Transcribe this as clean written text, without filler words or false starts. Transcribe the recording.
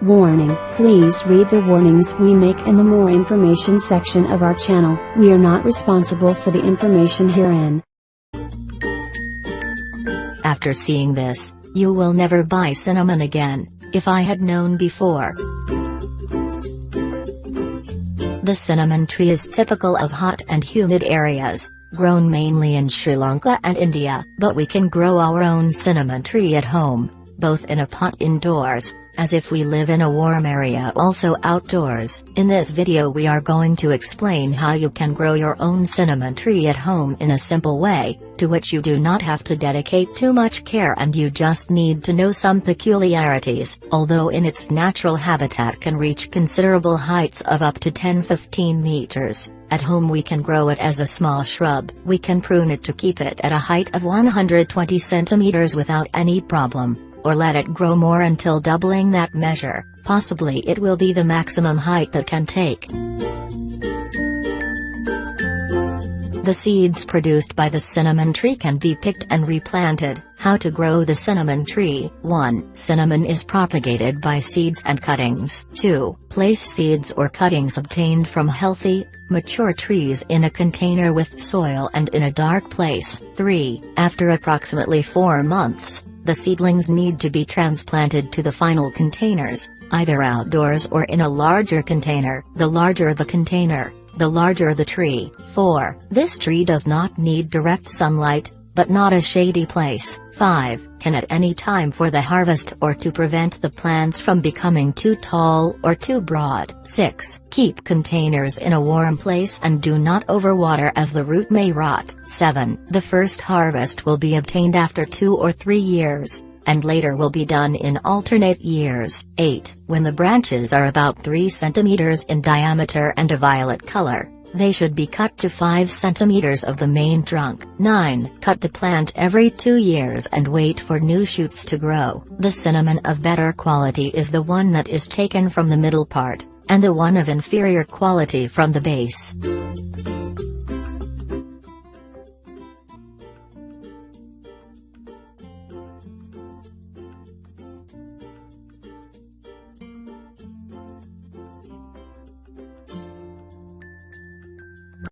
Warning: please read the warnings we make in the more information section of our channel. We are not responsible for the information herein. After seeing this, you will never buy cinnamon again. If I had known before. The cinnamon tree is typical of hot and humid areas, grown mainly in Sri Lanka and India, but we can grow our own cinnamon tree at home, both in a pot indoors, as if we live in a warm area, also outdoors. In this video we are going to explain how you can grow your own cinnamon tree at home in a simple way, to which you do not have to dedicate too much care and you just need to know some peculiarities. Although in its natural habitat can reach considerable heights of up to 10-15 meters, at home we can grow it as a small shrub. We can prune it to keep it at a height of 120 centimeters without any problem, or let it grow more until doubling that measure. Possibly it will be the maximum height that can take. The seeds produced by the cinnamon tree can be picked and replanted. How to grow the cinnamon tree? 1. Cinnamon is propagated by seeds and cuttings. 2. Place seeds or cuttings obtained from healthy, mature trees in a container with soil and in a dark place. 3. After approximately 4 months, the seedlings need to be transplanted to the final containers, either outdoors or in a larger container. The larger the container, the larger the tree. 4. This tree does not need direct sunlight, but not a shady place. 5. Can at any time for the harvest or to prevent the plants from becoming too tall or too broad. 6. Keep containers in a warm place and do not overwater as the root may rot. 7. The first harvest will be obtained after 2 or 3 years, and later will be done in alternate years. 8. When the branches are about 3 centimeters in diameter and a violet color, they should be cut to 5 centimeters of the main trunk. 9. Cut the plant every 2 years and wait for new shoots to grow. The cinnamon of better quality is the one that is taken from the middle part, and the one of inferior quality from the base.